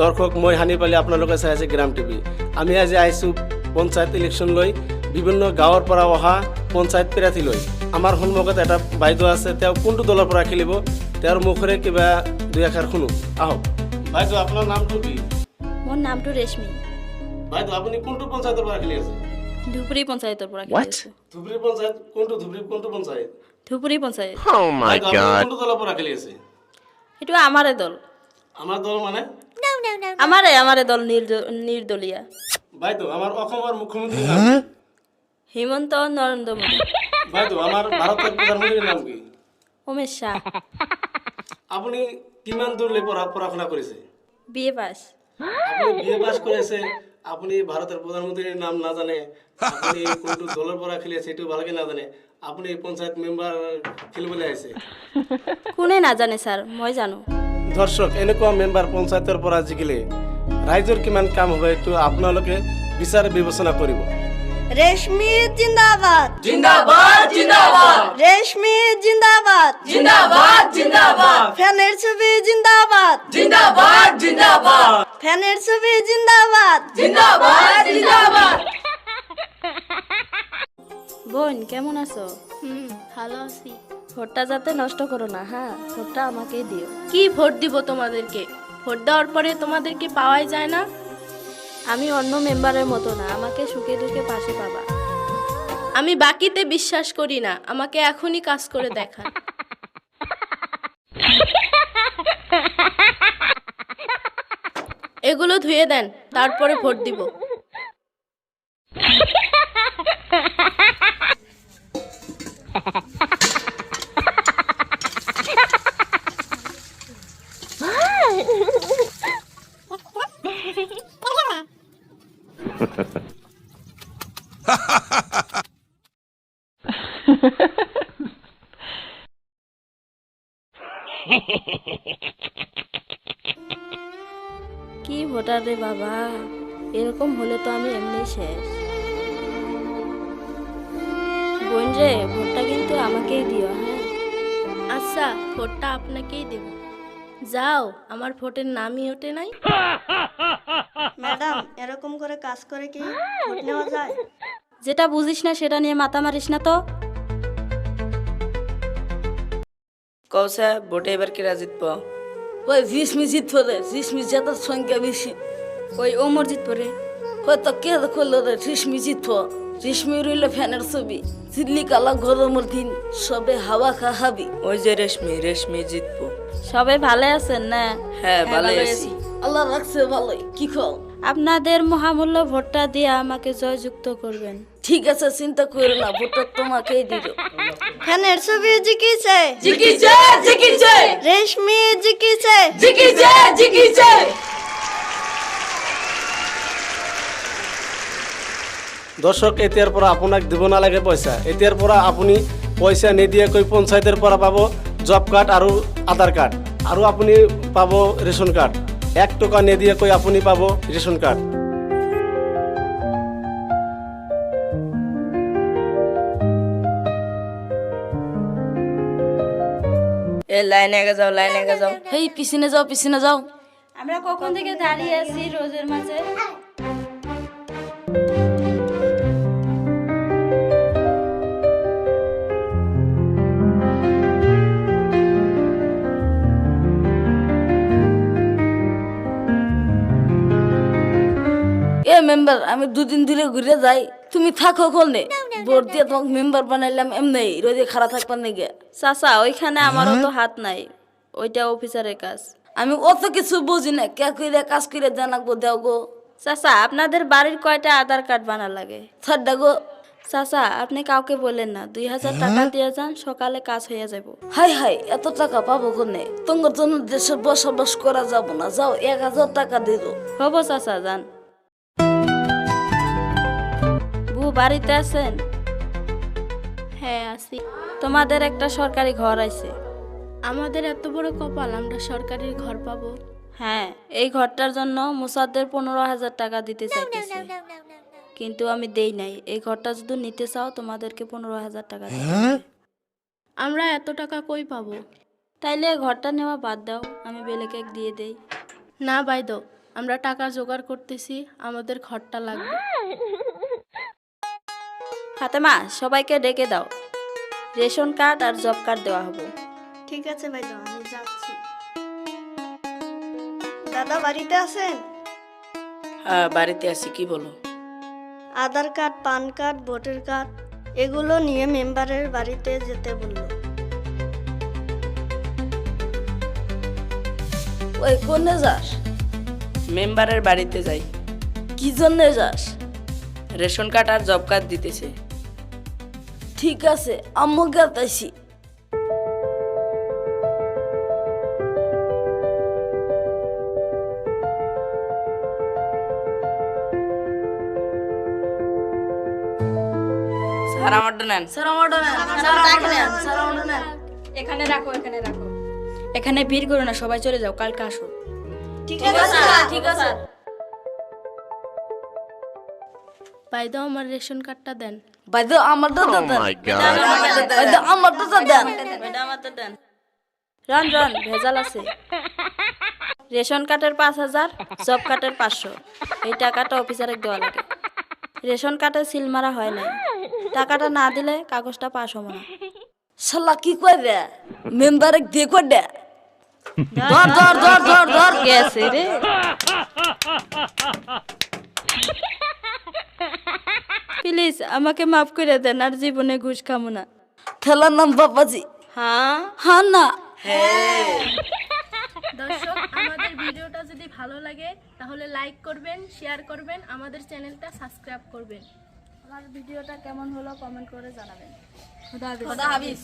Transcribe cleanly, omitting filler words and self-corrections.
দর্শক মই হানি পালি আপোনালোকে চাই আছে গ্ৰাম টিভি। আমি আজি আহিছোঁ পঞ্চায়ত ইলেকশ্যন লৈ বিভিন্ন গাঁৱৰ পৰা অহা পঞ্চায়ত প্ৰাৰ্থী লৈ। আমাৰ সন্মুখত এটা বাইদেউ আছে, তেওঁ কোনটো দলৰ পৰা খেলিব তেওঁৰ মুখেৰে কিবা দুই এষাৰ শুনো, আহক। বাইদেউ আপোনাৰ নামটো কি? মোৰ নামটো ৰেশমি। বাইদেউ আপুনি কোনটো পঞ্চায়তৰ পৰা খেলি আছে? ধুবুৰী পঞ্চায়তৰ পৰা খেলি আছো। ধুবুৰী পঞ্চায়ত কোনটো? কোনটো পঞ্চায়ত? ধুবুৰী পঞ্চায়ত। বাইদেউ আপুনি কোনটো দলৰ পৰা খেলি আছে? সেইটো আমাৰে দল। আমাৰ দল মানে? আমাৰে দল নিৰ্দলীয়া। বাইদেউ আমাৰ অসমৰ মুখ্যমন্ত্ৰী হিমন্ত নৰেন্দ্ৰ মোদী। বাইদেউ আমাৰ ভাৰতৰ প্ৰধানমন্ত্ৰীৰ নাম কি? অমিত শ্বাহ। আপুনি কিমান দূৰলৈ পঢ়া-শুনা কৰিছে? BA পাছ। আপুনি BA পাছ কৰিছে, আপুনি ভাৰতৰ প্ৰধানমন্ত্ৰীৰ নাম নাজানে, আপুনি কোনটো দলৰ পৰা খেলি আছে সেইটো ভালকে নাজানে, আপুনি পঞ্চায়ত মেম্বাৰ খেলিবলৈ আহিছে। কোনে নাজানে ছাৰ, মই জানো। দৰ্শক, এনেকুৱা মেম্বাৰ পঞ্চায়তৰ পৰা জিকিলে ৰাইজৰ কিমান কাম হ'ব এইটো আপোনালোকে বিচাৰ বিবেচনা কৰিব। রেশমি জিন্দাবাদ জিন্দাবাদ জিন্দাবাদ রেশমি জিন্দাবাদ জিন্দাবাদ জিন্দাবাদ ফ্যানের ছবি জিন্দাবাদ জিন্দাবাদ জিন্দাবাদ ফ্যানের ছবি জিন্দাবাদ জিন্দাবাদ জিন্দাবাদ। বোন কেমন আছো? ভালো আছি। ভোটটা যাতে নষ্ট করো না, হ্যাঁ, ভোটটা আমাকেই দিও। কি ভোট দিব তোমাদেরকে? ভোট দেওয়ার পরে তোমাদেরকে পাওয়াই যায় না। আমি অন্য মেম্বারের মতো না, আমাকে সুখে দুঃখে পাশে পাবা। আমি বাকিতে বিশ্বাস করি না, আমাকে এখনই কাজ করে দেখান। এগুলো ধুয়ে দেন, তারপরে ভোট দিব। কি ভোটার রে বাবা, এরকম হলে তো আমি এমনি শেষ। বোন রে, ভোটটা কিন্তু আমাকেই দিও, হ্যাঁ। আচ্ছা, ভোটটা আপনাকেই দেব। যাও, আমার ভোটের নামই ওঠে নাই। ম্যাডাম এরকম করে কাজ করে কি ভোট নেওয়া যায়? যেটা বুঝিস না সেটা নিয়ে মাথা মারিস না তো। কৌশা ভোটে এবার কেরা জিতবো? ওই রিশমি জিতবো রে, রিশমি জেতার সংখ্যা বেশি। ওই ওমর জিতবো রে। হয়তো কে করলো রে, রিশমি জিতবো। রিশমি রইল ফ্যানের ছবি, চিল্লি কালা গরমের দিন, সবে হাওয়া খাহাবি। ওই যে রেশমি জিতবো। সবাই ভালো আছেন না? হ্যাঁ, ভালো আছি। আল্লাহ রাখছে ভালোই, কি খাও? আপনাদের মহামূল্য ভোটটা দিয়ে আমাকে জয়যুক্ত করবেন। ঠিক আছে, চিন্তা করো না, ভোটটা তোমাকেই দিল। ফ্যানের ছবি জিকিছে জিকিছে জিকিছে রেশমি জিকিছে জিকিছে জিকিছে। দর্শক, এতিয়াৰ পৰা আপোনাক দিব নালাগে পইচা। এতিয়াৰ পৰা আপুনি পইচা নিদিয়াকৈ পঞ্চায়তৰ পৰা পাব জব কাৰ্ড আৰু আধাৰ কাৰ্ড, আৰু আপুনি পাব ৰেচন কাৰ্ড। 1 টকা নিদিয়াকৈ আপুনি পাব ৰেচন কাৰ্ড। এ লাইনে আগে যাও, লাইনে আগে যাও। হেই পিছনে যাও, পিছনে যাও। আমরা কখন থেকে দাঁড়িয়ে আছি রোজের মাঝে। এ মেম্বার, আমি দুদিন ধরে ঘুরে যাই, তুমি থাকো কোনে? ভোট দিয়ে তোমাকে মেম্বার বানাইলাম এমনি, রোদে খারাপ থাকবার নাকি? চাচা, ওইখানে আমারও তো হাত নাই, ওইটা অফিসারের কাজ। আমি অত কিছু বুঝি না, কে কইরে কাজ করে জানাকবো দেও গো। চাচা, আপনাদের বাড়ির কয়টা আধার কার্ড বানা লাগে? ছাড়ডা গো। চাচা, আপনি কাউকে বলেন না, 2000 টাকা দিয়ে যান, সকালে কাজ হয়ে যাব। হাই হাই, এত টাকা পাবো কোনে? তোমার জন্য দেশে বসবাস করা যাব না, যাও 1000 টাকা দিল। হবো চাচা, যান। বউ বাড়িতে আছেন? হ্যাঁ আছি। তোমাদের একটা সরকারি ঘর আছে। আমাদের এত বড় কপাল, আমরা সরকারি ঘর পাবো। হ্যাঁ, এই ঘরটার জন্য মুসাদ্দের 15,000 টাকা দিতে চাইতেছে, কিন্তু আমি দেই নাই। এই ঘরটা যদি নিতে চাও তোমাদেরকে 15,000 টাকা দিতে হবে। আমরা এত টাকা কই পাবো? তাইলে ঘরটা নেওয়া বাদ দাও, আমি বেলেকে দিয়ে দেই। না বাইদো, আমরা টাকা জোগাড় করতেছি, আমাদের ঘরটা লাগবে। ফাতেমা, সবাইকে ডেকে দাও, রেশন কার্ড আর জব কার্ড দেওয়া হবে। ঠিক আছে ভাইজান, আমি যাচ্ছি। দাদা বাড়িতে আছেন? হ্যাঁ বাড়িতে আছি, কি বলো? Aadhaar card, PAN card, voter card এগুলো নিয়ে মেম্বারের বাড়িতে যেতে বললো। ওই কোনে যাস? মেম্বারের বাড়িতে যাই, কি জন্যে যাস? রেশন কার্ড আর জব কার্ড দিতেছে। ঠিক আছে, আম্মু গেতাইছি। স্যার আমারটা নেন। স্যার আমারটা নেন, স্যার আমারটা নেন, স্যার আমারটা নেন। এখানে রাখো, এখানে রাখো। এখানে ভিড় করো না, সবাই চলে যাও, কালকে আসো। ঠিক আছে, ঠিক আছে। ভাই দাও, আমার রেশন কার্ডটা দেন। ভাই তো আমারটা তো দেন। ভাই তো আমারটা তো দেন। রন রন, ভেজাল আছে। রেশন কার্ডের 5,000, জব কার্ডের 500। এই টাকাটা অফিসারে দেওয়া লাগে। রেশন কার্ডে সিল মারা হয় নাই, টাকাটা না দিলে কাগজটা পাস হবে না। শালা কি কই রে? মেম্বারে দিয়ে কই দে। ধর ধর ধর ধর ধর গেছে রে। প্লিজ আমাকে মাফ করে দেন, আর জীবনে ঘুষ খামো না। ঠেলার নাম বাবাজি। হ্যাঁ হ্যাঁ না। দর্শক, আমাদের ভিডিওটা যদি ভালো লাগে তাহলে লাইক করবেন, শেয়ার করবেন, আমাদের চ্যানেলটা সাবস্ক্রাইব করবেন। আমার ভিডিওটা কেমন হলো কমেন্ট করে জানাবেন। খোদা হাফেজ।